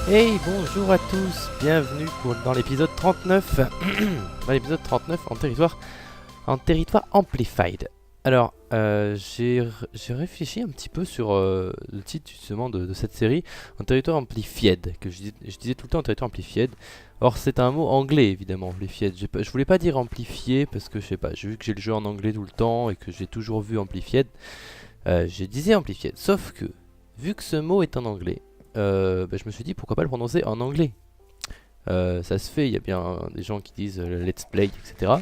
Hey, bonjour à tous, bienvenue dans l'épisode 39, dans l'épisode 39 en territoire Amplified. Alors, j'ai réfléchi un petit peu sur le titre justement de cette série, en territoire Amplified, que je disais tout le temps en territoire Amplified. Or, c'est un mot anglais évidemment, Amplified. Je voulais pas dire amplifié parce que je sais pas, j'ai vu que j'ai le jeu en anglais tout le temps et que j'ai toujours vu Amplified. Je disais Amplified, sauf que, vu que ce mot est en anglais, je me suis dit pourquoi pas le prononcer en anglais. Ça se fait, il y a bien des gens qui disent let's play, etc.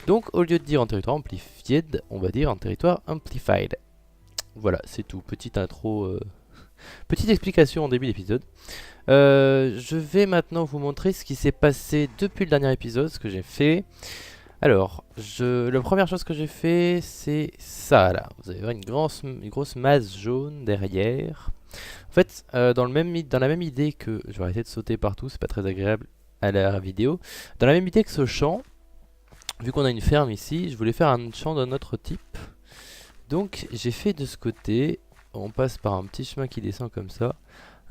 Donc au lieu de dire en territoire amplified, on va dire en territoire amplified. Voilà, c'est tout. Petite intro, petite explication en début d'épisode. Je vais maintenant vous montrer ce qui s'est passé depuis le dernier épisode, ce que j'ai fait. Alors, la première chose que j'ai fait, c'est ça là. Vous allez voir une grosse masse jaune derrière. En fait, dans la même idée que... Je vais arrêter de sauter partout, c'est pas très agréable à la vidéo. Dans la même idée que ce champ, vu qu'on a une ferme ici, je voulais faire un champ d'un autre type. Donc j'ai fait de ce côté, on passe par un petit chemin qui descend comme ça,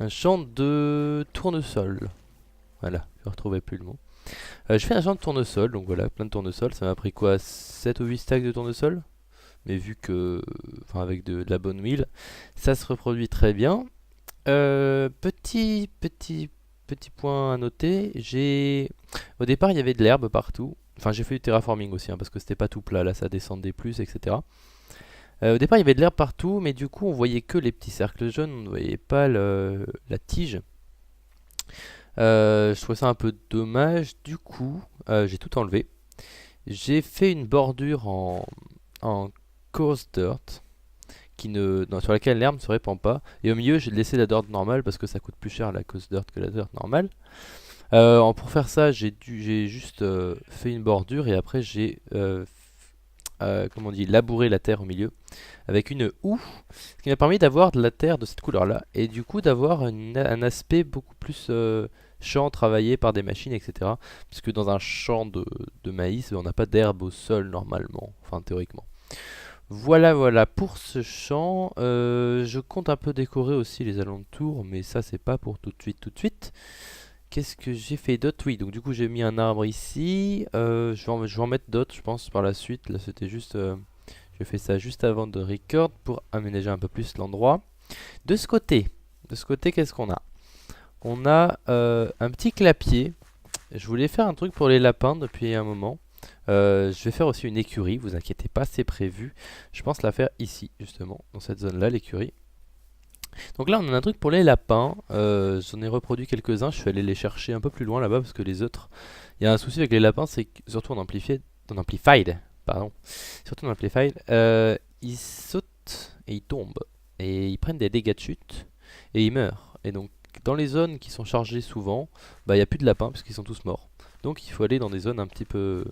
un champ de tournesol. Voilà, je ne retrouvais plus le mot. Je fais un champ de tournesol, donc voilà, plein de tournesol. Ça m'a pris quoi, 7 ou 8 stacks de tournesol. Mais vu que, enfin avec de la bonne huile, ça se reproduit très bien. Petit point à noter, au départ il y avait de l'herbe partout. Enfin j'ai fait du terraforming aussi parce que c'était pas tout plat, là ça descendait plus, etc. Au départ il y avait de l'herbe partout, mais du coup on voyait que les petits cercles jaunes, on ne voyait pas la tige. Je trouvais ça un peu dommage, du coup j'ai tout enlevé. J'ai fait une bordure en coarse dirt sur laquelle l'herbe ne se répand pas. Et au milieu, j'ai laissé la dirt normale parce que ça coûte plus cher la coarse dirt que la dirt normale. Pour faire ça, j'ai juste fait une bordure et après j'ai comment on dit, labouré la terre au milieu avec une houe, ce qui m'a permis d'avoir de la terre de cette couleur-là et du coup d'avoir un aspect beaucoup plus champ travaillé par des machines, etc. Puisque dans un champ de maïs, on n'a pas d'herbe au sol normalement, enfin théoriquement. Voilà pour ce champ. Je compte un peu décorer aussi les alentours, mais ça c'est pas pour tout de suite. Qu'est-ce que j'ai fait d'autre? Oui, donc du coup j'ai mis un arbre ici. Je vais en mettre d'autres, je pense, par la suite. Là c'était juste, j'ai fait ça juste avant de record pour aménager un peu plus l'endroit. De ce côté, qu'est-ce qu'on a? On a un petit clapier. Je voulais faire un truc pour les lapins depuis un moment. Je vais faire aussi une écurie, vous inquiétez pas, c'est prévu. Je pense la faire ici, justement, dans cette zone-là, l'écurie. Donc là, on a un truc pour les lapins. J'en ai reproduit quelques-uns. Je suis allé les chercher un peu plus loin là-bas parce que les autres. Il y a un souci avec les lapins, c'est que, surtout en amplified, pardon. Surtout en amplified, ils sautent et ils tombent. Et ils prennent des dégâts de chute et ils meurent. Et donc, dans les zones qui sont chargées souvent, il n'y a plus de lapins parce qu'ils sont tous morts. Donc il faut aller dans des zones un petit peu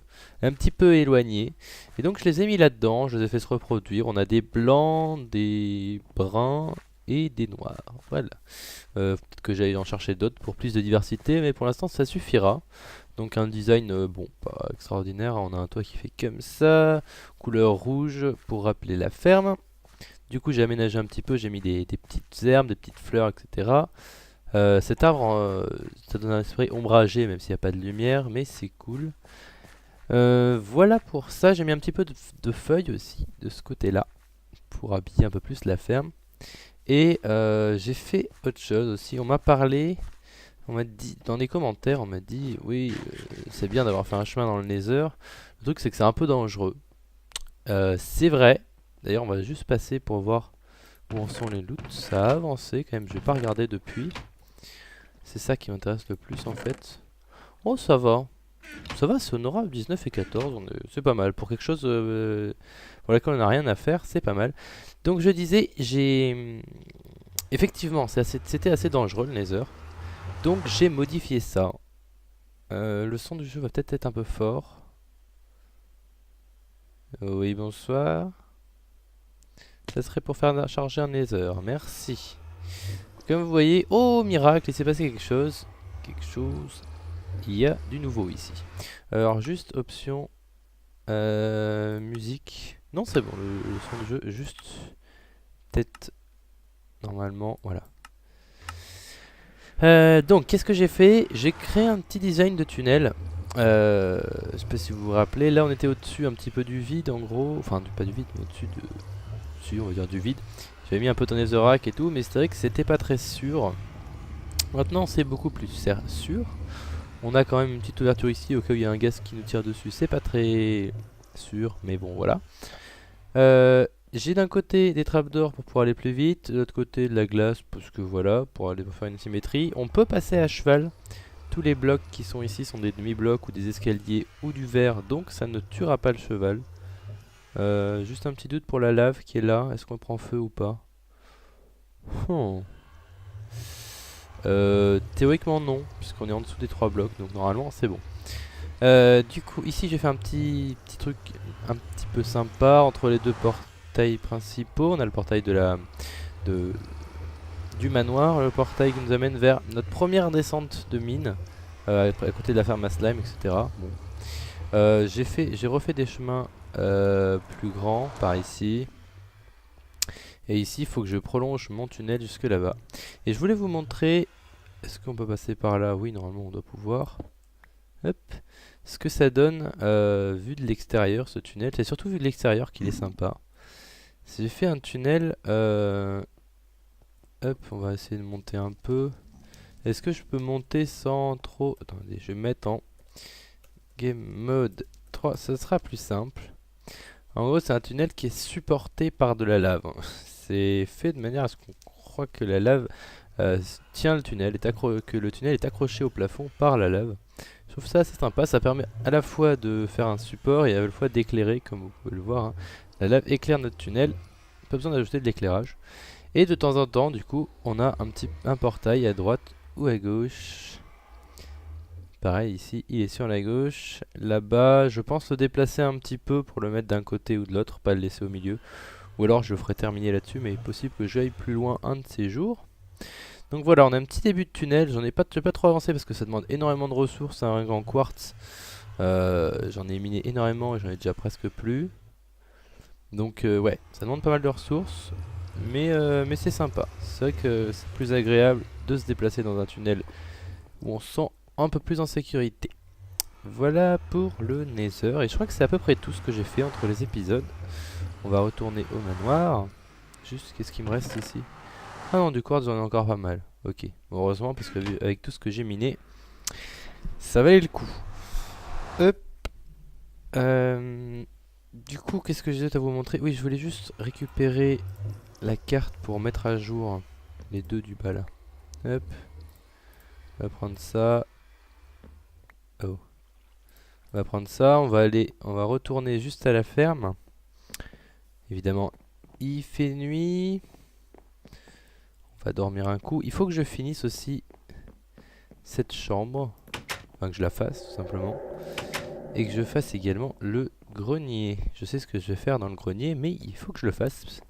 éloignées. Et donc je les ai mis là-dedans, je les ai fait se reproduire. On a des blancs, des bruns et des noirs. Voilà. Peut-être que j'allais en chercher d'autres pour plus de diversité, mais pour l'instant ça suffira. Donc un design, bon, pas extraordinaire. On a un toit qui fait comme ça, couleur rouge pour rappeler la ferme. Du coup j'ai aménagé un petit peu, j'ai mis des petites herbes, des petites fleurs, etc. Cet arbre, ça donne un esprit ombragé même s'il n'y a pas de lumière, mais c'est cool. Voilà pour ça, j'ai mis un petit peu de feuilles aussi de ce côté-là pour habiller un peu plus la ferme. Et j'ai fait autre chose aussi. On m'a parlé, on m'a dit dans les commentaires, on m'a dit oui, c'est bien d'avoir fait un chemin dans le Nether. Le truc c'est que c'est un peu dangereux. C'est vrai. D'ailleurs, on va juste passer pour voir où en sont les loots. Ça a avancé quand même. Je vais pas regarder depuis. C'est ça qui m'intéresse le plus en fait. Oh, ça va. Ça va, c'est honorable, 19 et 14, c'est pas mal. Pour quelque chose pour laquelle on n'a rien à faire, c'est pas mal. Donc je disais, effectivement, c'était assez dangereux le Nether. Donc j'ai modifié ça. Le son du jeu va peut-être être un peu fort. Oui, bonsoir. Ça serait pour faire charger un Nether, merci. Comme vous voyez, oh miracle, il s'est passé quelque chose. Il y a du nouveau ici. Alors juste option musique. Non c'est bon, le son du jeu juste peut-être normalement, voilà. Donc, qu'est-ce que j'ai fait? J'ai créé un petit design de tunnel. Je sais pas si vous vous rappelez. Là, on était au-dessus un petit peu du vide, en gros. Enfin, pas du vide, mais au-dessus de... Si, on va dire du vide. J'avais mis un peu de netherrack et tout, mais c'est vrai que c'était pas très sûr. Maintenant, c'est beaucoup plus sûr. On a quand même une petite ouverture ici au cas où il y a un gaz qui nous tire dessus. C'est pas très sûr, mais bon, voilà. J'ai d'un côté des trapdoors pour pouvoir aller plus vite, de l'autre côté de la glace parce que voilà, pour aller faire une symétrie. On peut passer à cheval. Tous les blocs qui sont ici sont des demi-blocs ou des escaliers ou du verre, donc ça ne tuera pas le cheval. Juste un petit doute pour la lave qui est là. Est-ce qu'on prend feu ou pas? Hmm. Théoriquement non, puisqu'on est en dessous des 3 blocs, donc normalement c'est bon. Du coup, ici j'ai fait un petit truc un petit peu sympa entre les deux portails principaux. On a le portail du manoir, le portail qui nous amène vers notre première descente de mine, à côté de la ferme à slime, etc. Bon. J'ai refait des chemins plus grands par ici. Et ici, il faut que je prolonge mon tunnel jusque là-bas. Et je voulais vous montrer... Est-ce qu'on peut passer par là? Oui, normalement on doit pouvoir. Hop. Ce que ça donne vu de l'extérieur, ce tunnel. C'est surtout vu de l'extérieur qu'il est sympa. J'ai fait un tunnel... Hop, on va essayer de monter un peu. Est-ce que je peux monter sans trop... Attendez, je vais mettre en Game Mode 3. Ça sera plus simple. En gros, c'est un tunnel qui est supporté par de la lave. C'est fait de manière à ce qu'on croit que la lave tient le tunnel, que le tunnel est accroché au plafond par la lave. Je trouve ça assez sympa, ça permet à la fois de faire un support et à la fois d'éclairer, comme vous pouvez le voir. Hein. La lave éclaire notre tunnel, pas besoin d'ajouter de l'éclairage. Et de temps en temps, du coup, on a un portail à droite ou à gauche. Pareil, ici, il est sur la gauche. Là-bas, je pense le déplacer un petit peu pour le mettre d'un côté ou de l'autre, pas le laisser au milieu. Ou alors je le ferai terminer là-dessus, mais il est possible que j'aille plus loin un de ces jours. Donc voilà, on a un petit début de tunnel. Je vais pas trop avancé parce que ça demande énormément de ressources. Un grand quartz, j'en ai miné énormément et j'en ai déjà presque plus. Donc ouais, ça demande pas mal de ressources. Mais c'est sympa. C'est vrai que c'est plus agréable de se déplacer dans un tunnel où on se sent un peu plus en sécurité. Voilà pour le Nether. Et je crois que c'est à peu près tout ce que j'ai fait entre les épisodes. On va retourner au manoir. Juste, qu'est-ce qui me reste ici? Ah non, du quartz, j'en ai encore pas mal. Ok, bon, heureusement, parce que avec tout ce que j'ai miné, ça valait le coup. Hop. Du coup, qu'est-ce que j'ai à vous montrer? Oui, je voulais juste récupérer la carte pour mettre à jour les deux du bas là. Hop. On va prendre ça. Oh. On va prendre ça, on va retourner juste à la ferme. Évidemment, il fait nuit. On va dormir un coup. Il faut que je finisse aussi cette chambre. Enfin, que je la fasse, tout simplement. Et que je fasse également le grenier. Je sais ce que je vais faire dans le grenier, mais il faut que je le fasse.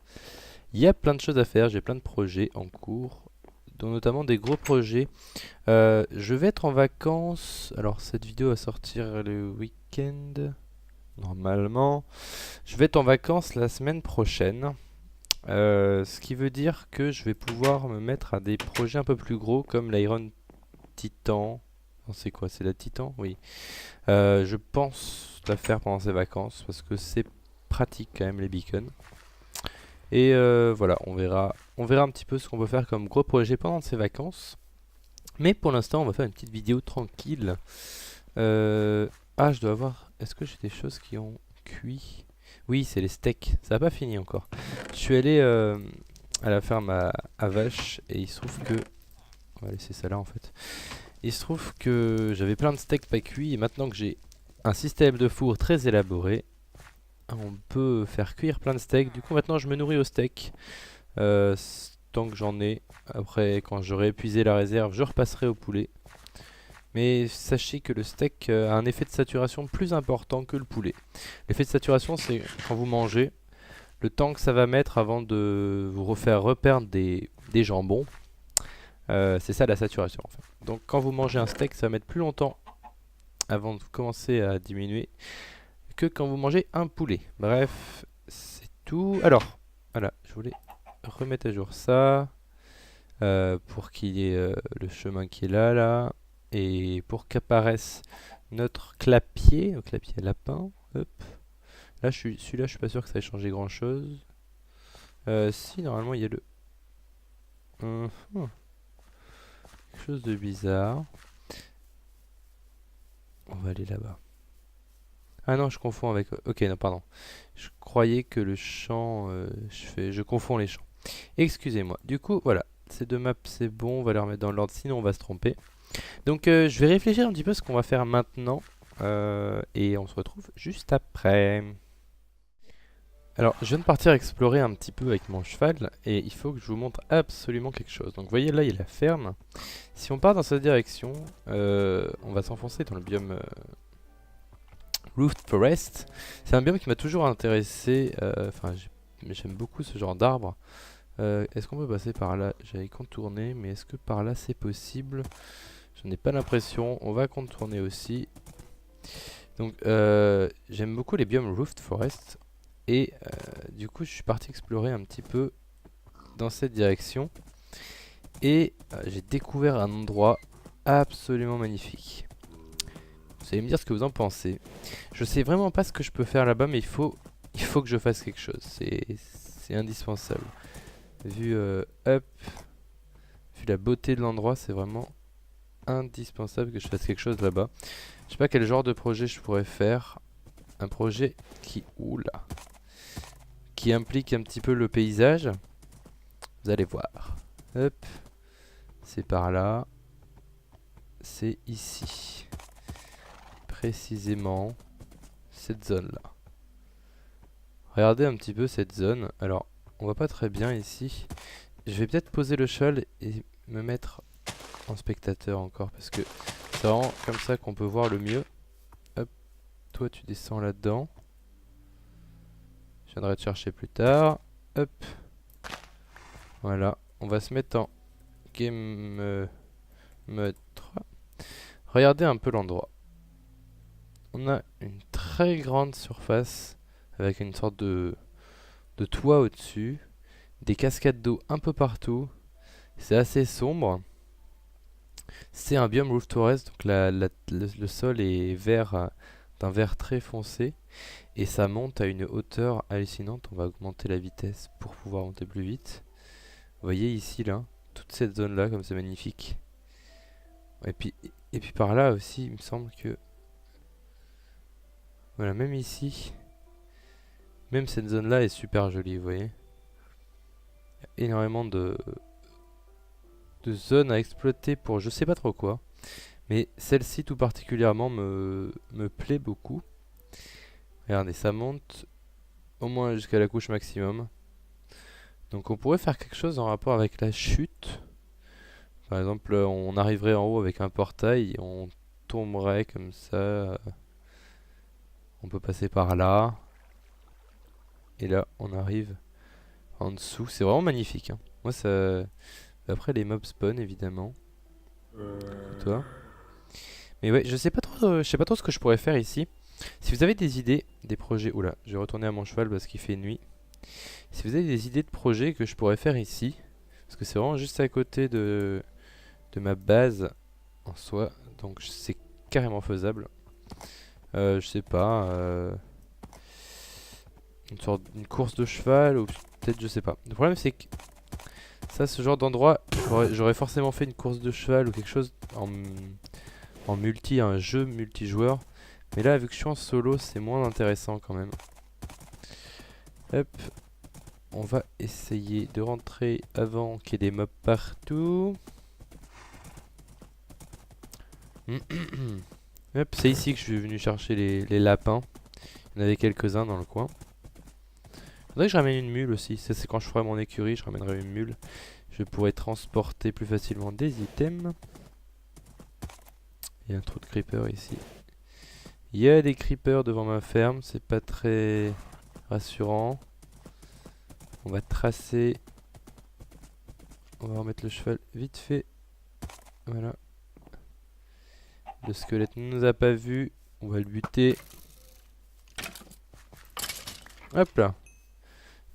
Il y a plein de choses à faire, j'ai plein de projets en cours, dont notamment des gros projets. Je vais être en vacances. Alors, cette vidéo va sortir le week-end. Normalement, je vais être en vacances la semaine prochaine. Ce qui veut dire que je vais pouvoir me mettre à des projets un peu plus gros comme l'Iron Titan. C'est quoi? C'est la Titan? Oui. Je pense la faire pendant ces vacances parce que c'est pratique quand même les beacons. Et voilà, on verra un petit peu ce qu'on peut faire comme gros projet pendant ces vacances. Mais pour l'instant, on va faire une petite vidéo tranquille. Ah, je dois avoir... Est-ce que j'ai des choses qui ont cuit? Oui, c'est les steaks. Ça n'a pas fini encore. Je suis allé à la ferme à vaches et il se trouve que... On va laisser ça là en fait. Il se trouve que j'avais plein de steaks pas cuits et maintenant que j'ai un système de four très élaboré, on peut faire cuire plein de steaks. Du coup maintenant je me nourris au steak tant que j'en ai. Après quand j'aurai épuisé la réserve je repasserai au poulet. Mais sachez que le steak a un effet de saturation plus important que le poulet. L'effet de saturation c'est quand vous mangez, le temps que ça va mettre avant de vous refaire reperdre des jambons. C'est ça la saturation en fait. Donc quand vous mangez un steak, ça va mettre plus longtemps avant de commencer à diminuer que quand vous mangez un poulet. Bref, c'est tout. Alors, voilà, je voulais remettre à jour ça. pour qu'il y ait le chemin qui est là, et pour qu'apparaisse notre clapier, le clapier lapin. Hop. Là, celui-là, je suis pas sûr que ça ait changé grand-chose. Si, normalement, il y a le... Quelque chose de bizarre. On va aller là-bas. Ah non, je confonds avec... Ok, non, pardon. Je croyais que le champ... je confonds les champs. Excusez-moi. Du coup, voilà. Ces deux maps, c'est bon. On va les remettre dans l'ordre, sinon on va se tromper. Donc, je vais réfléchir un petit peu à ce qu'on va faire maintenant. Et on se retrouve juste après. Alors, je viens de partir explorer un petit peu avec mon cheval. Et il faut que je vous montre absolument quelque chose. Donc, vous voyez, là, il y a la ferme. Si on part dans cette direction, on va s'enfoncer dans le biome... Roofed Forest. C'est un biome qui m'a toujours intéressé. Enfin, j'aime beaucoup ce genre d'arbre. Est-ce qu'on peut passer par là? J'avais contourné, mais est-ce que par là c'est possible? Je n'ai pas l'impression. On va contourner aussi. Donc, j'aime beaucoup les biomes Roofed Forest. Et du coup, je suis parti explorer un petit peu dans cette direction. Et j'ai découvert un endroit absolument magnifique. Vous allez me dire ce que vous en pensez. Je sais vraiment pas ce que je peux faire là-bas, mais il faut que je fasse quelque chose. C'est indispensable. Vu vu la beauté de l'endroit, c'est vraiment indispensable que je fasse quelque chose là-bas. Je sais pas quel genre de projet je pourrais faire. Un projet qui... Oula. Qui implique un petit peu le paysage. Vous allez voir. Hop. C'est par là. C'est ici. Précisément cette zone là. Regardez un petit peu cette zone. Alors, on voit pas très bien ici. Je vais peut-être poser le cheval et me mettre en spectateur encore, parce que c'est vraiment comme ça qu'on peut voir le mieux. Hop, toi tu descends là-dedans. Je viendrai te chercher plus tard. Hop. Voilà, on va se mettre en game mode 3. Regardez un peu l'endroit. On a une très grande surface avec une sorte de toit au-dessus, des cascades d'eau un peu partout. C'est assez sombre. C'est un biome Roof Forest, donc le sol est vert, d'un vert très foncé, et ça monte à une hauteur hallucinante. On va augmenter la vitesse pour pouvoir monter plus vite. Vous voyez ici, là, toute cette zone-là, comme c'est magnifique. Et puis par là aussi, il me semble que... Voilà, même ici, même cette zone-là est super jolie, vous voyez. Il y a énormément de zones à exploiter pour je sais pas trop quoi. Mais celle-ci tout particulièrement me plaît beaucoup. Regardez, ça monte au moins jusqu'à la couche maximum. Donc on pourrait faire quelque chose en rapport avec la chute. Par exemple, on arriverait en haut avec un portail et on tomberait comme ça. On peut passer par là. Et là, on arrive en dessous. C'est vraiment magnifique, hein. Moi, ça... Après, les mobs spawn, évidemment. Toi. Mais ouais, je sais pas trop ce que je pourrais faire ici. Si vous avez des idées, des projets... Oula, je vais retourner à mon cheval parce qu'il fait nuit. Si vous avez des idées de projets que je pourrais faire ici, parce que c'est vraiment juste à côté de ma base en soi, donc c'est carrément faisable. Je sais pas, une course de cheval ou peut-être je sais pas. Le problème c'est que ça, ce genre d'endroit, j'aurais forcément fait une course de cheval ou quelque chose en multi, un jeu multijoueur. Mais là, vu que je suis en solo, c'est moins intéressant quand même. Hop. On va essayer de rentrer avant qu'il y ait des mobs partout. Hop, c'est ici que je suis venu chercher les lapins. Il y en avait quelques-uns dans le coin. Faudrait que je ramène une mule aussi. Ça, c'est quand je ferai mon écurie, je ramènerai une mule. Je pourrais transporter plus facilement des items. Il y a un trou de creeper ici. Il y a des creepers devant ma ferme, c'est pas très rassurant. On va tracer. On va remettre le cheval vite fait. Voilà. Le squelette ne nous a pas vu. On va le buter. Hop là.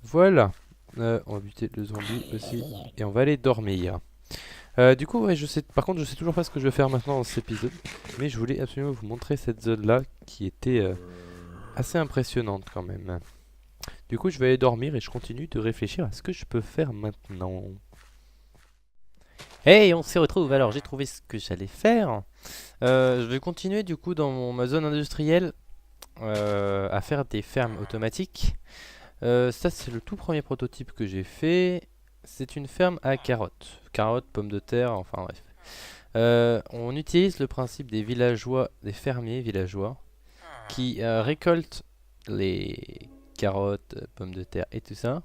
Voilà. On va buter le zombie aussi. Et on va aller dormir. Du coup, ouais, je sais. Par contre, je sais toujours pas ce que je vais faire maintenant dans cet épisode. Mais je voulais absolument vous montrer cette zone-là qui était assez impressionnante quand même. Du coup, je vais aller dormir et je continue de réfléchir à ce que je peux faire maintenant. Hey, on se retrouve. Alors, j'ai trouvé ce que j'allais faire. Je vais continuer du coup dans ma zone industrielle à faire des fermes automatiques. Ça, c'est le tout premier prototype que j'ai fait. C'est une ferme à carottes. Carottes, pommes de terre, enfin bref. On utilise le principe des villageois, des fermiers villageois, qui récoltent les carottes, pommes de terre et tout ça.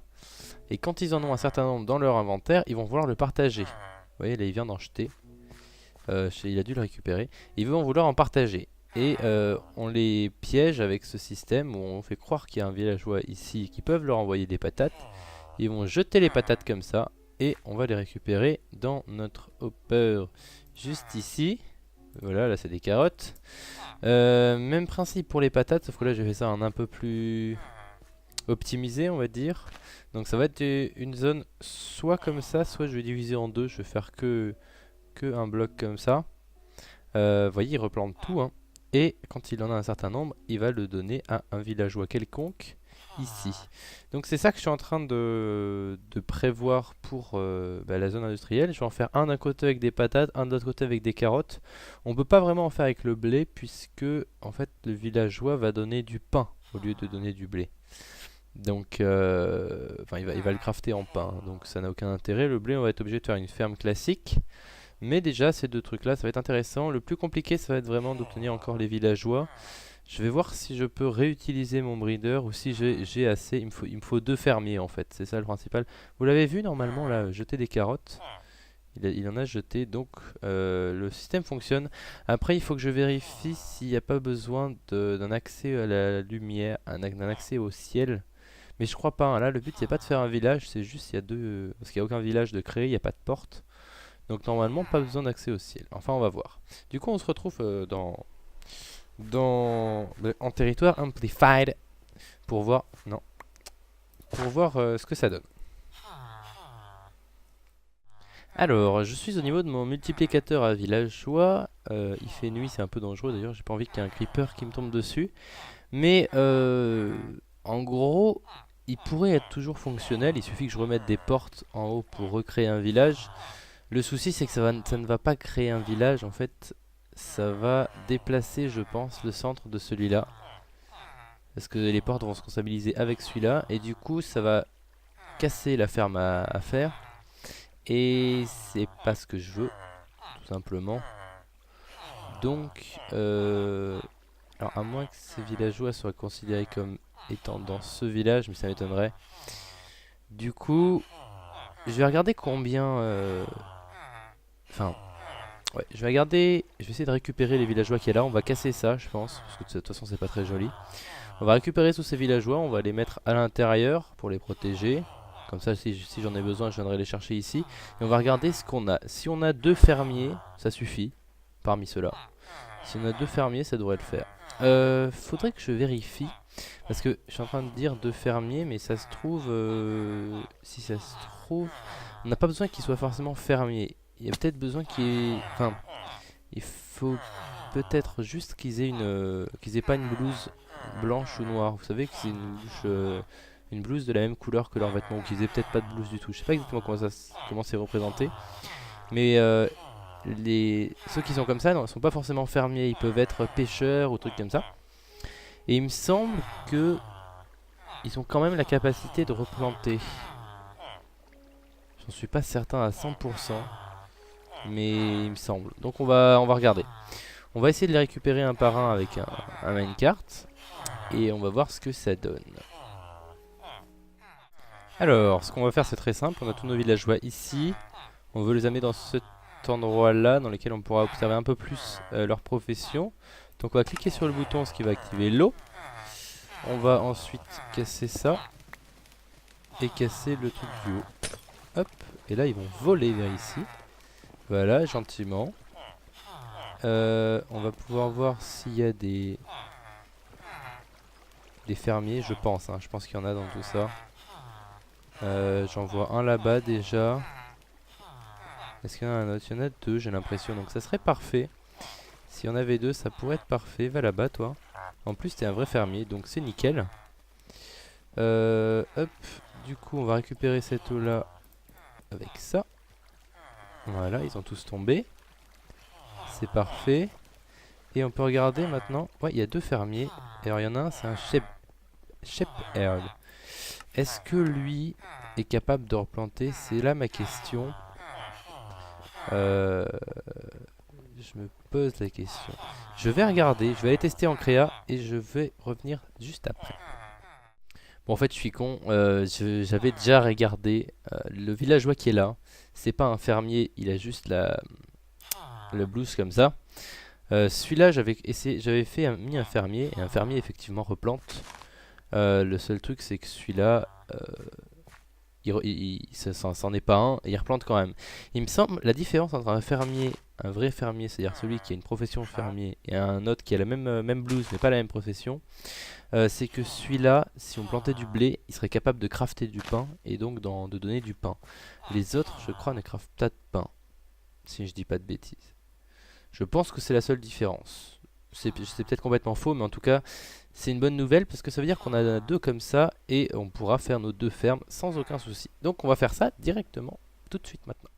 Et quand ils en ont un certain nombre dans leur inventaire, ils vont vouloir le partager. Vous voyez, là, il vient d'en jeter. Il a dû le récupérer. Ils vont vouloir en partager. Et on les piège avec ce système où on fait croire qu'il y a un villageois ici qui peuvent leur envoyer des patates. Ils vont jeter les patates comme ça et on va les récupérer dans notre hopper juste ici. Voilà, là c'est des carottes. Même principe pour les patates, sauf que là j'ai fait ça un peu plus optimisé, on va dire. Donc ça va être une zone soit comme ça, soit je vais diviser en deux. Je vais faire que un bloc comme ça. Vous voyez, il replante tout, hein. Et quand il en a un certain nombre, il va le donner à un villageois quelconque ici. Donc c'est ça que je suis en train de prévoir pour la zone industrielle. Je vais en faire un d'un côté avec des patates, un de l'autre côté avec des carottes. On peut pas vraiment en faire avec le blé puisque en fait le villageois va donner du pain au lieu de donner du blé. Donc il va le crafter en pain, donc ça n'a aucun intérêt. Le blé, on va être obligé de faire une ferme classique. Mais déjà, ces deux trucs-là, ça va être intéressant. Le plus compliqué, ça va être vraiment d'obtenir encore les villageois. Je vais voir si je peux réutiliser mon breeder ou si j'ai assez. Il me faut deux fermiers en fait, c'est ça le principal. Vous l'avez vu normalement là, jeter des carottes. Il en a jeté, donc le système fonctionne. Après, il faut que je vérifie s'il n'y a pas besoin d'un accès à la lumière, d'un accès au ciel. Mais je crois pas, hein. Là, le but, c'est pas de faire un village, c'est juste il y a deux. Parce qu'il n'y a aucun village de créer, il n'y a pas de porte. Donc normalement pas besoin d'accès au ciel. Enfin on va voir. Du coup on se retrouve en territoire amplified pour voir non pour voir ce que ça donne. Alors je suis au niveau de mon multiplicateur à villageois. Il fait nuit, c'est un peu dangereux d'ailleurs. J'ai pas envie qu'il y ait un creeper qui me tombe dessus. Mais en gros il pourrait être toujours fonctionnel. Il suffit que je remette des portes en haut pour recréer un village. Le souci c'est que ça ne va pas créer un village en fait, ça va déplacer je pense le centre de celui-là. Parce que les portes vont se comptabiliser avec celui-là et du coup ça va casser la ferme à faire. Et c'est pas ce que je veux, tout simplement. Donc, alors à moins que ces villageois soient considérés comme étant dans ce village, mais ça m'étonnerait. Du coup, je vais regarder combien... Enfin, ouais, je vais regarder, je vais essayer de récupérer les villageois qui est là. On va casser ça, je pense, parce que de toute façon, c'est pas très joli. On va récupérer tous ces villageois, on va les mettre à l'intérieur pour les protéger. Comme ça, si j'en ai besoin, je viendrai les chercher ici. Et on va regarder ce qu'on a. Si on a deux fermiers, ça suffit, parmi ceux-là. Si on a deux fermiers, ça devrait le faire. Faudrait que je vérifie. Parce que je suis en train de dire deux fermiers, mais ça se trouve... si ça se trouve... On n'a pas besoin qu'ils soient forcément fermiers. Il y a peut-être besoin enfin, il faut peut-être juste qu'ils aient qu'ils aient pas une blouse blanche ou noire. Vous savez que c'est une blouse de la même couleur que leurs vêtements, ou qu'ils aient peut-être pas de blouse du tout. Je sais pas exactement comment c'est représenté, mais ceux qui sont comme ça ne sont pas forcément fermiers. Ils peuvent être pêcheurs ou trucs comme ça. Et il me semble que ils ont quand même la capacité de replanter. J'en suis pas certain à 100%. Mais il me semble. Donc on va regarder. On va essayer de les récupérer un par un avec un minecart. Et on va voir ce que ça donne. Alors, ce qu'on va faire c'est très simple. On a tous nos villageois ici. On veut les amener dans cet endroit là, dans lequel on pourra observer un peu plus leur profession. Donc on va cliquer sur le bouton, ce qui va activer l'eau. On va ensuite casser ça. Et casser le truc du haut. Hop. Et là ils vont voler vers ici. Voilà, gentiment. On va pouvoir voir s'il y a des fermiers, je pense. Je pense qu'il y en a dans tout ça. J'en vois un là-bas déjà. Est-ce qu'il y en a un autre? Il y en a deux, j'ai l'impression. Donc ça serait parfait. S'il y en avait deux, ça pourrait être parfait. Va là-bas, toi. En plus, t'es un vrai fermier, donc c'est nickel. Hop. Du coup, on va récupérer cette eau-là avec ça. Voilà, ils ont tous tombé. C'est parfait. Et on peut regarder maintenant. Ouais, il y a deux fermiers. Alors, il y en a un, c'est un shepherd. Est-ce que lui est capable de replanter? C'est là ma question. Je me pose la question. Je vais regarder, je vais aller tester en créa et je vais revenir juste après. Bon, en fait, je suis con. J'avais déjà regardé le villageois qui est là. C'est pas un fermier, il a juste le blues comme ça. Celui-là, mis un fermier et un fermier effectivement replante. Le seul truc, c'est que celui-là, ça c'en est pas un et il replante quand même. Il me semble la différence entre un fermier, un vrai fermier, c'est-à-dire celui qui a une profession fermier, et un autre qui a la même blouse mais pas la même profession, c'est que celui-là, si on plantait du blé, il serait capable de crafter du pain et donc de donner du pain. Les autres, je crois, ne craftent pas de pain, si je dis pas de bêtises. Je pense que c'est la seule différence. C'est peut-être complètement faux, mais en tout cas, c'est une bonne nouvelle parce que ça veut dire qu'on a deux comme ça et on pourra faire nos deux fermes sans aucun souci. Donc on va faire ça directement, tout de suite maintenant.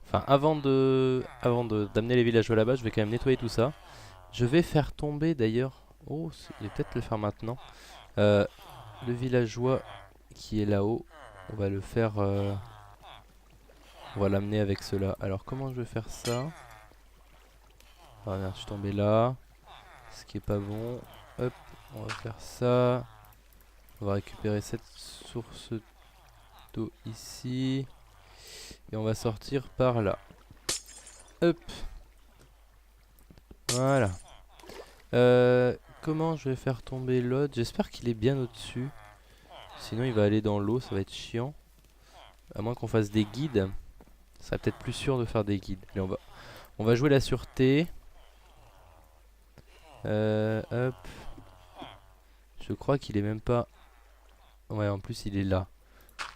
Enfin, avant d'amener les villageois là-bas, je vais quand même nettoyer tout ça. Je vais faire tomber d'ailleurs. Oh, je vais peut-être le faire maintenant. Le villageois qui est là-haut, on va le faire. On va l'amener avec cela. Alors, comment je vais faire ça? Ah merde, je suis tombé là. Ce qui est pas bon. Hop, on va faire ça. On va récupérer cette source d'eau ici. Et on va sortir par là. Hop. Voilà. Comment je vais faire tomber l'autre? J'espère qu'il est bien au-dessus. Sinon il va aller dans l'eau, ça va être chiant. À moins qu'on fasse des guides. Ça serait peut-être plus sûr de faire des guides. Allez, on va jouer la sûreté. Hop. Je crois qu'il est même pas... Ouais, en plus il est là.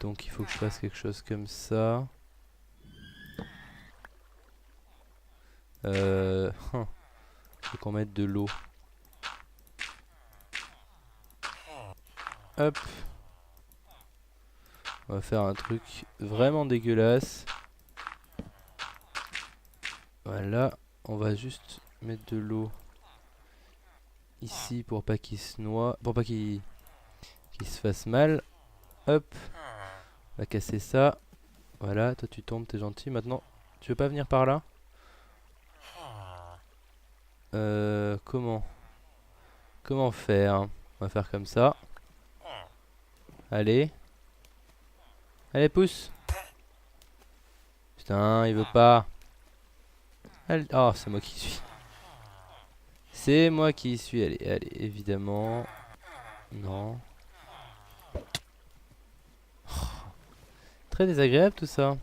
Donc il faut que je fasse quelque chose comme ça. Faut qu'on mette de l'eau. Hop. On va faire un truc vraiment dégueulasse. Voilà. On va juste mettre de l'eau ici pour pas qu'il se noie. Pour pas qu'il se fasse mal. Hop. On va casser ça. Voilà. Toi tu tombes, t'es gentil. Maintenant, tu veux pas venir par là? Comment faire? On va faire comme ça. Allez. Allez, pousse. Putain, il veut pas. Allez. Oh, c'est moi qui suis. C'est moi qui suis. Allez, évidemment. Non. Très désagréable tout ça.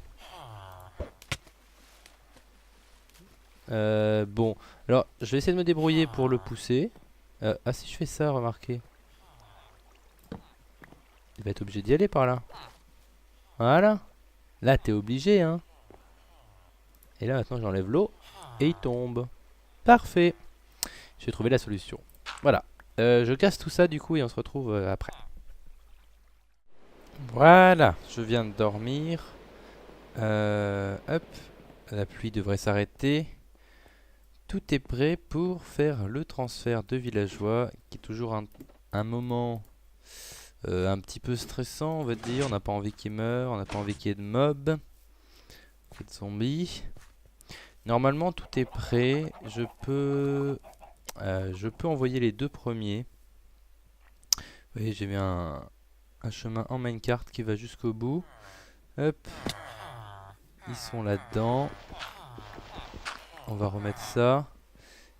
Bon. Alors, je vais essayer de me débrouiller pour le pousser. Ah, si je fais ça, remarquez. Il va être obligé d'y aller par là. Voilà. Là, t'es obligé, hein. Et là, maintenant, j'enlève l'eau. Et il tombe. Parfait. J'ai trouvé la solution. Voilà. Je casse tout ça, du coup, et on se retrouve après. Voilà. Je viens de dormir. Hop. La pluie devrait s'arrêter. Tout est prêt pour faire le transfert de villageois, qui est toujours un moment un petit peu stressant, on va dire. On n'a pas envie qu'ils meurent, on n'a pas envie qu'il y ait de mobs, de zombies. Normalement, tout est prêt. Je peux envoyer les deux premiers. Vous voyez, j'ai mis un chemin en minecart qui va jusqu'au bout. Hop. Ils sont là-dedans. On va remettre ça.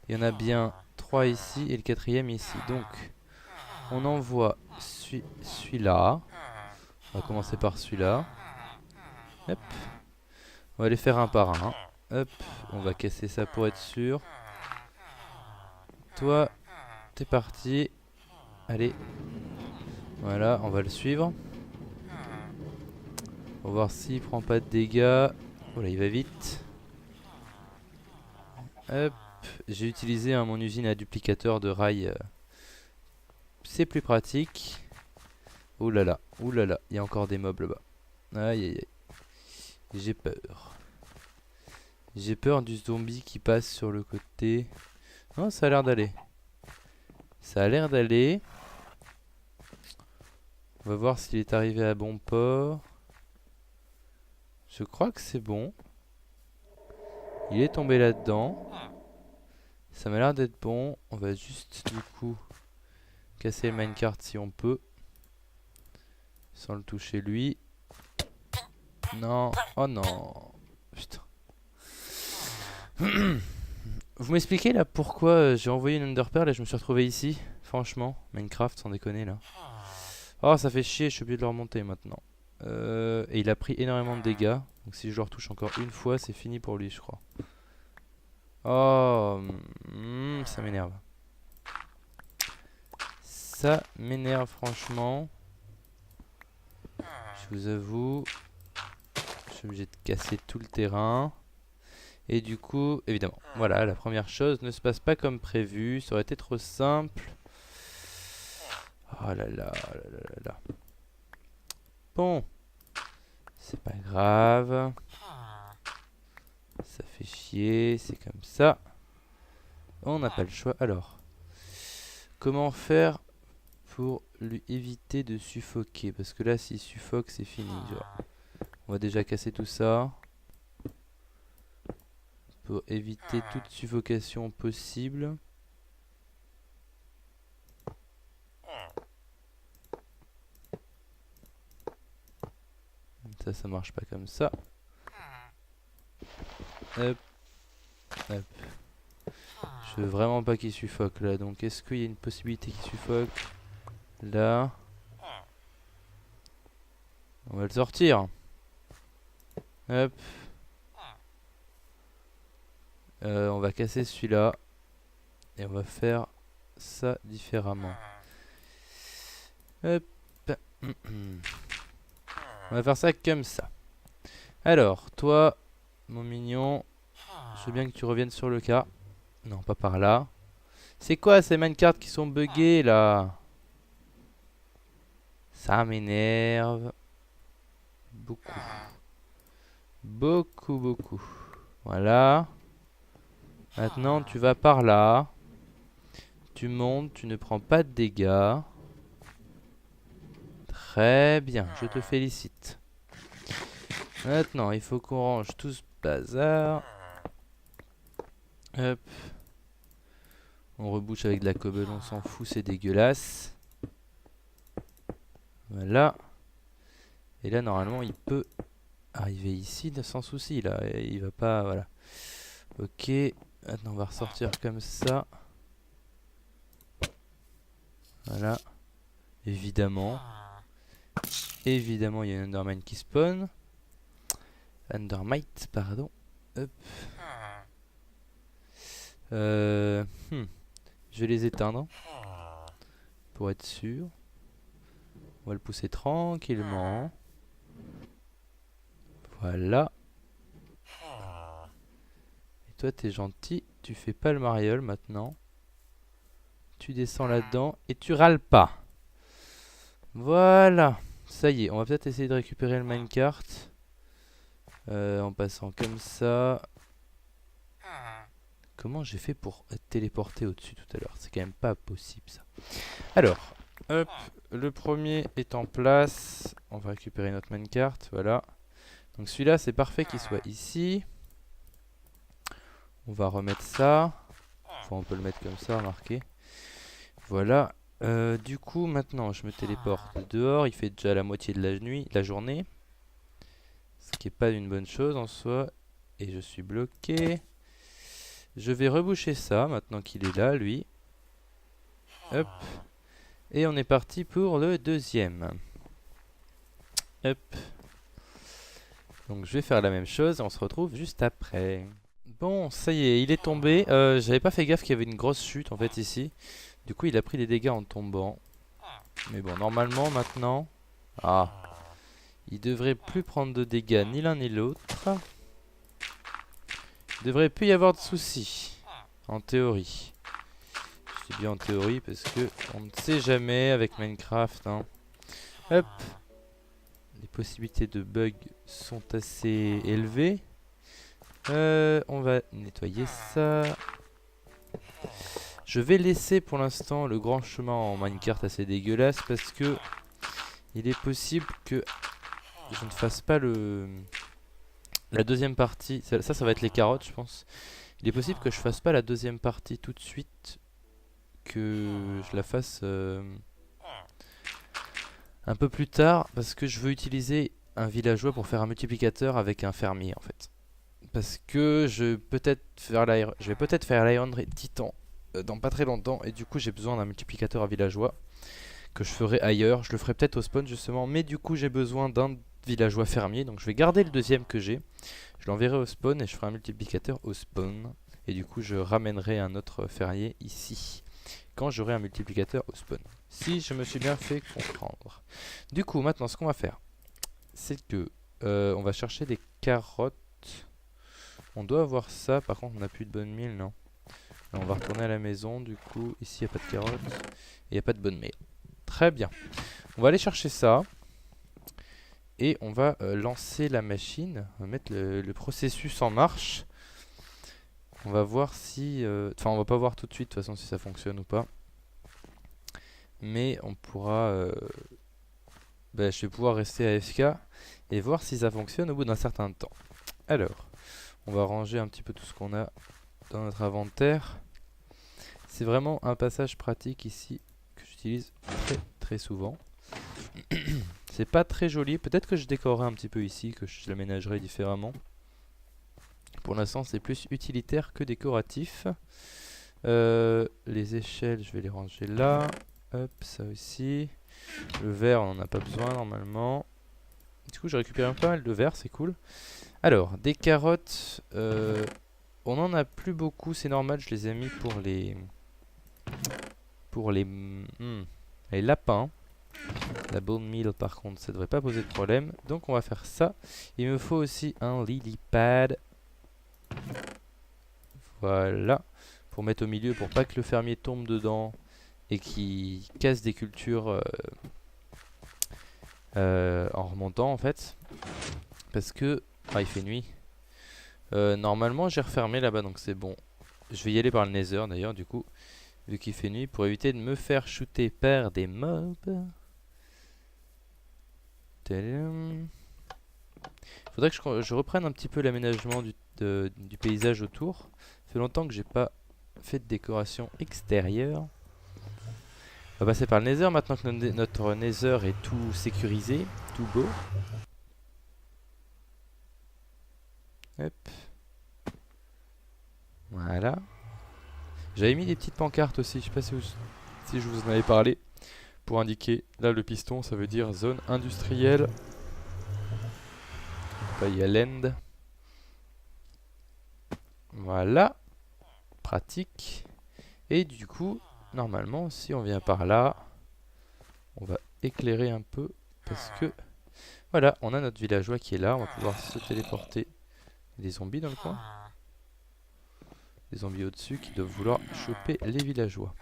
Il y en a bien 3 ici et le quatrième ici. Donc, on envoie celui-là. On va commencer par celui-là. Hop. On va les faire un par un. Hop. On va casser ça pour être sûr. Toi, t'es parti. Allez. Voilà, on va le suivre. On va voir s'il prend pas de dégâts. Voilà, il va vite. Hop. J'ai utilisé mon usine à duplicateur de rails. C'est plus pratique. Ouh là là, il y a encore des mobs là-bas. Aïe aïe aïe. J'ai peur. J'ai peur du zombie qui passe sur le côté. Non, ça a l'air d'aller. Ça a l'air d'aller. On va voir s'il est arrivé à bon port. Je crois que c'est bon. Il est tombé là-dedans. Ça m'a l'air d'être bon. On va juste du coup casser le minecart si on peut. Sans le toucher lui. Non. Oh non. Putain. Vous m'expliquez là pourquoi j'ai envoyé une Enderpearl et je me suis retrouvé ici? Franchement, Minecraft sans déconner là. Oh ça fait chier, je suis obligé de le remonter maintenant. Et il a pris énormément de dégâts. Donc si je le retouche encore une fois, c'est fini pour lui je crois. Oh, ça m'énerve. Ça m'énerve franchement. Je vous avoue. Je suis obligé de casser tout le terrain. Et du coup, évidemment, voilà, la première chose ne se passe pas comme prévu. Ça aurait été trop simple. Oh là là, là là là là. Bon. C'est pas grave. Ça fait chier, c'est comme ça. On n'a pas le choix. Alors, comment faire pour lui éviter de suffoquer? Parce que là, s'il suffoque, c'est fini. Genre. On va déjà casser tout ça. Pour éviter toute suffocation possible. Ça marche pas comme ça. Hop. Hop. Je veux vraiment pas qu'il suffoque là. Donc est-ce qu'il y a une possibilité qu'il suffoque? Là. On va le sortir. Hop. On va casser celui-là. Et on va faire ça différemment. Hop. On va faire ça comme ça. Alors, toi, mon mignon, je veux bien que tu reviennes sur le cas. Non, pas par là. C'est quoi ces minecarts qui sont buggés là? Ça m'énerve. Beaucoup. Beaucoup, beaucoup. Voilà. Maintenant, tu vas par là. Tu montes, tu ne prends pas de dégâts. Très bien, je te félicite. Maintenant, il faut qu'on range tout ce bazar. Hop. On rebouche avec de la cobble, on s'en fout, c'est dégueulasse. Voilà. Et là, normalement, il peut arriver ici sans souci. Là, il va pas... Voilà. Ok. Maintenant, on va ressortir comme ça. Voilà. Évidemment. Évidemment, il y a un Enderman qui spawn. Endermite, pardon. Hop. Je vais les éteindre. Pour être sûr. On va le pousser tranquillement. Voilà. Et toi, t'es gentil. Tu fais pas le mariole maintenant. Tu descends là-dedans et tu râles pas. Voilà. Ça y est, on va peut-être essayer de récupérer le minecart. En passant comme ça. Comment j'ai fait pour être téléporté au-dessus tout à l'heure? C'est quand même pas possible ça. Alors, hop, le premier est en place. On va récupérer notre minecart, voilà. Donc celui-là, c'est parfait qu'il soit ici. On va remettre ça. Enfin, on peut le mettre comme ça, remarquez. Voilà. Du coup, maintenant, je me téléporte dehors. Il fait déjà la moitié de la nuit, la journée. Ce qui n'est pas une bonne chose en soi. Et je suis bloqué. Je vais reboucher ça, maintenant qu'il est là, lui. Hop. Et on est parti pour le deuxième. Hop. Donc je vais faire la même chose et on se retrouve juste après. Bon, ça y est, il est tombé. J'avais pas fait gaffe qu'il y avait une grosse chute en fait ici. Du coup, il a pris des dégâts en tombant. Mais bon, normalement maintenant... Ah. Il devrait plus prendre de dégâts ni l'un ni l'autre. Il devrait plus y avoir de soucis. En théorie. Je dis bien en théorie parce que on ne sait jamais avec Minecraft. Hein. Hop. Les possibilités de bugs sont assez élevées. On va nettoyer ça. Je vais laisser pour l'instant le grand chemin en minecart assez dégueulasse parce que il est possible que je ne fasse pas la deuxième partie. Ça va être les carottes, je pense. Il est possible que je fasse pas la deuxième partie tout de suite, que je la fasse un peu plus tard parce que je veux utiliser un villageois pour faire un multiplicateur avec un fermier en fait. Parce que je vais peut-être faire l'Iron Titan dans pas très longtemps et du coup j'ai besoin d'un multiplicateur à villageois que je ferai ailleurs. Je le ferai peut-être au spawn justement, mais du coup j'ai besoin d'un villageois fermier, donc je vais garder le deuxième que j'ai. Je l'enverrai au spawn et je ferai un multiplicateur au spawn. Et du coup je ramènerai un autre fermier ici quand j'aurai un multiplicateur au spawn. Si je me suis bien fait comprendre. Du coup maintenant ce qu'on va faire, c'est que on va chercher des carottes. On doit avoir ça, par contre on n'a plus de bonne meal, non. Alors, on va retourner à la maison, du coup ici il n'y a pas de carottes et il n'y a pas de bonne meal. Très bien. On va aller chercher ça. Et on va lancer la machine. On va mettre le processus en marche. On va voir si... Enfin on va pas voir tout de suite de toute façon si ça fonctionne ou pas. Mais on pourra... je vais pouvoir rester AFK et voir si ça fonctionne au bout d'un certain temps. Alors, on va ranger un petit peu tout ce qu'on a dans notre inventaire. C'est vraiment un passage pratique ici que j'utilise très très souvent. C'est pas très joli, peut-être que je décorerai un petit peu ici, que je l'aménagerai différemment. Pour l'instant c'est plus utilitaire que décoratif. Les échelles je vais les ranger là. Hop, ça aussi. Le verre on n'en a pas besoin normalement. Du coup j'ai récupéré pas mal de verre, c'est cool. Alors, des carottes, on en a plus beaucoup, c'est normal, je les ai mis pour les lapins. La bone meal par contre, ça devrait pas poser de problème. Donc on va faire ça. Il me faut aussi un lily pad. Voilà. Pour mettre au milieu, pour pas que le fermier tombe dedans et qu'il casse des cultures en remontant en fait. Parce que... Ah, il fait nuit. Normalement j'ai refermé là-bas donc c'est bon. Je vais y aller par le nether d'ailleurs du coup. Vu qu'il fait nuit pour éviter de me faire shooter par des mobs. Faudrait que je reprenne un petit peu l'aménagement du paysage autour. Ça fait longtemps que j'ai pas fait de décoration extérieure. On va passer par le nether maintenant que notre nether est tout sécurisé, tout beau. Hop. Voilà. J'avais mis des petites pancartes aussi, je sais pas si je vous en avais parlé. Pour indiquer, là le piston ça veut dire zone industrielle. Là il y a l'end. Voilà. Pratique. Et du coup, normalement si on vient par là, on va éclairer un peu. Parce que, voilà, on a notre villageois qui est là, on va pouvoir se téléporter. Des zombies dans le coin. Des zombies au-dessus qui doivent vouloir choper les villageois.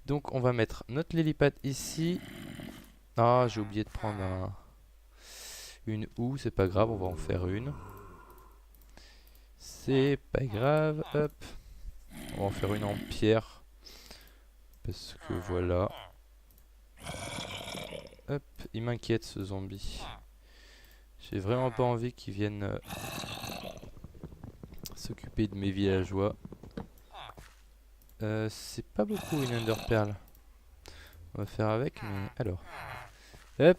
Donc on va mettre notre lilipad ici. Ah, j'ai oublié de prendre une houe, c'est pas grave, on va en faire une. C'est pas grave, hop. On va en faire une en pierre. Parce que voilà. Hop, il m'inquiète ce zombie. J'ai vraiment pas envie qu'il vienne s'occuper de mes villageois. C'est pas beaucoup une Ender Pearl. On va faire avec, mais alors. Hop,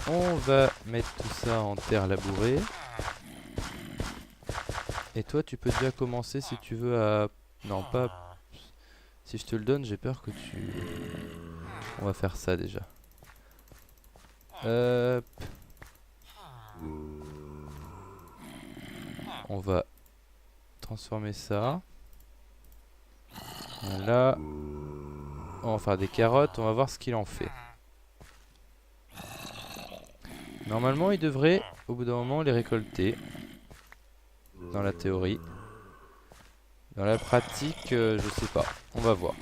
on va mettre tout ça en terre labourée. Et toi, tu peux déjà commencer si tu veux à... Non, pas... Si je te le donne, j'ai peur que tu... On va faire ça déjà. Hop. On va transformer ça. Voilà. On va faire des carottes, on va voir ce qu'il en fait. Normalement, il devrait, au bout d'un moment, les récolter. Dans la théorie. Dans la pratique, je sais pas. On va voir.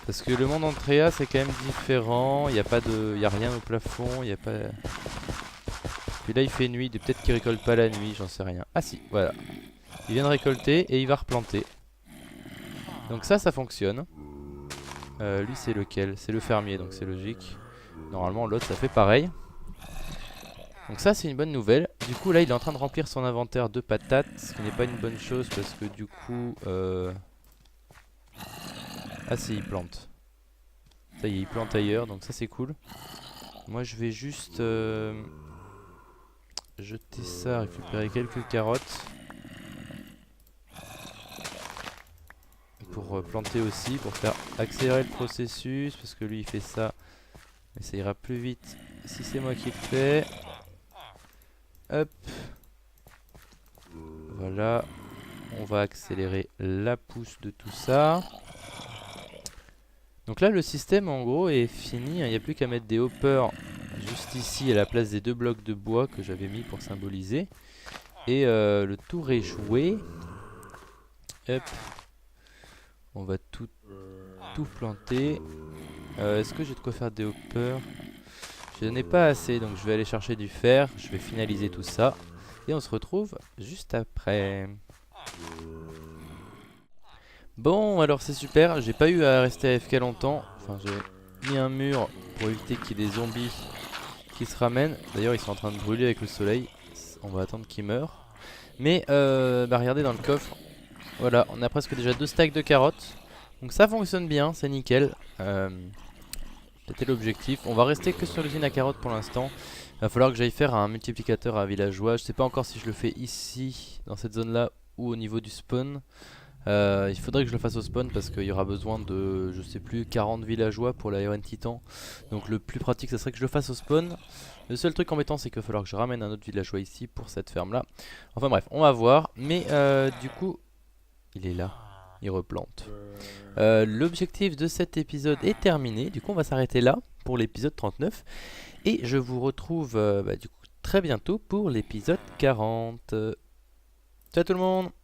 Parce que le monde Andrea c'est quand même différent. Il n'y a pas de, il y a rien au plafond. Il y a pas. Puis là il fait nuit. Peut-être qu'il récolte pas la nuit. J'en sais rien. Ah si, voilà. Il vient de récolter et il va replanter. Donc ça fonctionne. Lui c'est lequel? C'est le fermier, donc c'est logique. Normalement l'autre ça fait pareil. Donc ça c'est une bonne nouvelle. Du coup là il est en train de remplir son inventaire de patates. Ce qui n'est pas une bonne chose parce que du coup... Ah si, il plante. Ça y est, il plante ailleurs, donc ça c'est cool. Moi je vais juste jeter ça, récupérer quelques carottes. Pour planter aussi, pour faire accélérer le processus. Parce que lui il fait ça, mais ça ira plus vite si c'est moi qui le fais. Hop. Voilà. On va accélérer la pousse de tout ça. Donc là le système en gros est fini, il n'y a plus qu'à mettre des hoppers juste ici à la place des 2 blocs de bois que j'avais mis pour symboliser. Et le tour est joué. Hop. On va tout planter. Est-ce que j'ai de quoi faire des hoppers? Je n'en ai pas assez, donc je vais aller chercher du fer. Je vais finaliser tout ça. Et on se retrouve juste après. Bon, alors c'est super. J'ai pas eu à rester AFK longtemps. Enfin, j'ai mis un mur pour éviter qu'il y ait des zombies qui se ramènent. D'ailleurs, ils sont en train de brûler avec le soleil. On va attendre qu'ils meurent. Mais, regardez dans le coffre. Voilà, on a presque déjà 2 stacks de carottes. Donc ça fonctionne bien, c'est nickel. C'était l'objectif. On va rester que sur l'usine à carottes pour l'instant. Il va falloir que j'aille faire un multiplicateur à villageois. Je sais pas encore si je le fais ici, dans cette zone là, ou au niveau du spawn. Il faudrait que je le fasse au spawn parce qu'il y aura besoin de, je sais plus, 40 villageois pour la Iron Titan. Donc le plus pratique, ça serait que je le fasse au spawn. Le seul truc embêtant, c'est qu'il va falloir que je ramène un autre villageois ici pour cette ferme là. Enfin bref, on va voir. Mais du coup, il est là, il replante. L'objectif de cet épisode est terminé. Du coup, on va s'arrêter là pour l'épisode 39. Et je vous retrouve du coup très bientôt pour l'épisode 40. Ciao tout le monde!